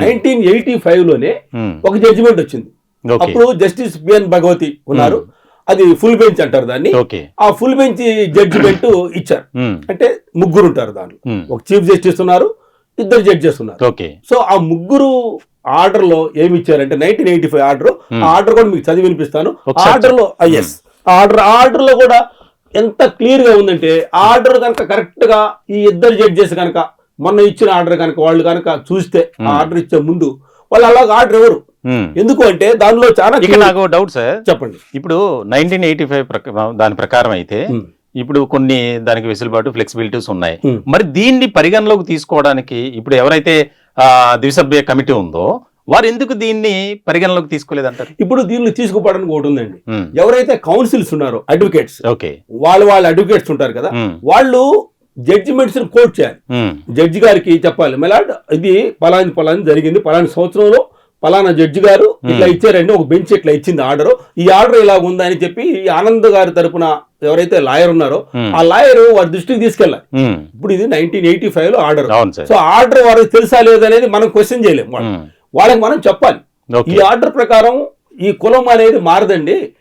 1985 లోనే ఒక జడ్జిమెంట్ వచ్చింది. అప్పుడు జస్టిస్ బిఎన్ భగవతి ఉన్నారు, అది ఫుల్ బెంచ్ అంటారు దాన్ని. ఆ ఫుల్ బెంచ్ జడ్జిమెంట్ ఇచ్చారు. అంటే ముగ్గురు ఉంటారు దాంట్లో, ఒక చీఫ్ జస్టిస్ ఉన్నారు, ఇద్దరు జడ్జెస్ ఉన్నారు. సో ఆ ముగ్గురు ఆర్డర్ లో ఏమి ఇచ్చారంటే 1985 ఆర్డర్, ఆ ఆర్డర్ కూడా మీకు చదివి వినిపిస్తాను. ఆర్డర్ లో ఆర్డర్ లో కూడా ఎంత క్లియర్ గా ఉందంటే, ఆర్డర్ కనుక కరెక్ట్ గా ఈ ఇద్దరు జడ్జెస్ కనుక మొన్న ఇచ్చిన ఆర్డర్ కనుక వాళ్ళు కనుక చూస్తే, ఆ ఆర్డర్ ఇచ్చే ముందు వాళ్ళు అలాగ ఆర్డర్ ఎవరు. ఎందుకు అంటే దానిలో చాలా నాకు డౌట్ సార్, చెప్పండి. ఇప్పుడు 1985 దాని ప్రకారం అయితే ఇప్పుడు కొన్ని దానికి వెసులుబాటు ఫ్లెక్సిబిలిటీస్ ఉన్నాయి. మరి దీన్ని పరిగణలోకి తీసుకోవడానికి ఇప్పుడు ఎవరైతే ద్విసభ్య కమిటీ ఉందో వారు ఎందుకు దీన్ని పరిగణలోకి తీసుకోలేదంటారు? ఇప్పుడు దీన్ని తీసుకుపోవడానికి ఒకటి ఉందండి. ఎవరైతే కౌన్సిల్స్ ఉన్నారో అడ్వకేట్స్, వాళ్ళ అడ్వకేట్స్ ఉంటారు కదా, వాళ్ళు జడ్జిమెంట్స్ కోట్ చేయాలి. జడ్జి గారికి చెప్పాలి, మెలాడ్ ఇది పలాని జరిగింది, పలాని సంవత్సరంలో పలానా జడ్జి గారు ఇట్లా ఇచ్చారండి, ఒక బెంచ్ ఇట్లా ఇచ్చింది ఆర్డర్, ఈ ఆర్డర్ ఇలా ఉందని చెప్పి ఆనంద్ గారి తరపున ఎవరైతే లాయర్ ఉన్నారో ఆ లాయర్ వారి దృష్టికి తీసుకెళ్ళాలి. ఇప్పుడు ఇది 1985 లో ఆర్డర్. సో ఆర్డర్ వారికి తెలుసా లేదనేది మనం క్వశ్చన్ చేయలేము. వాళ్ళకి మనం చెప్పాలి, ఈ ఆర్డర్ ప్రకారం ఈ కులం అనేది మారదండి,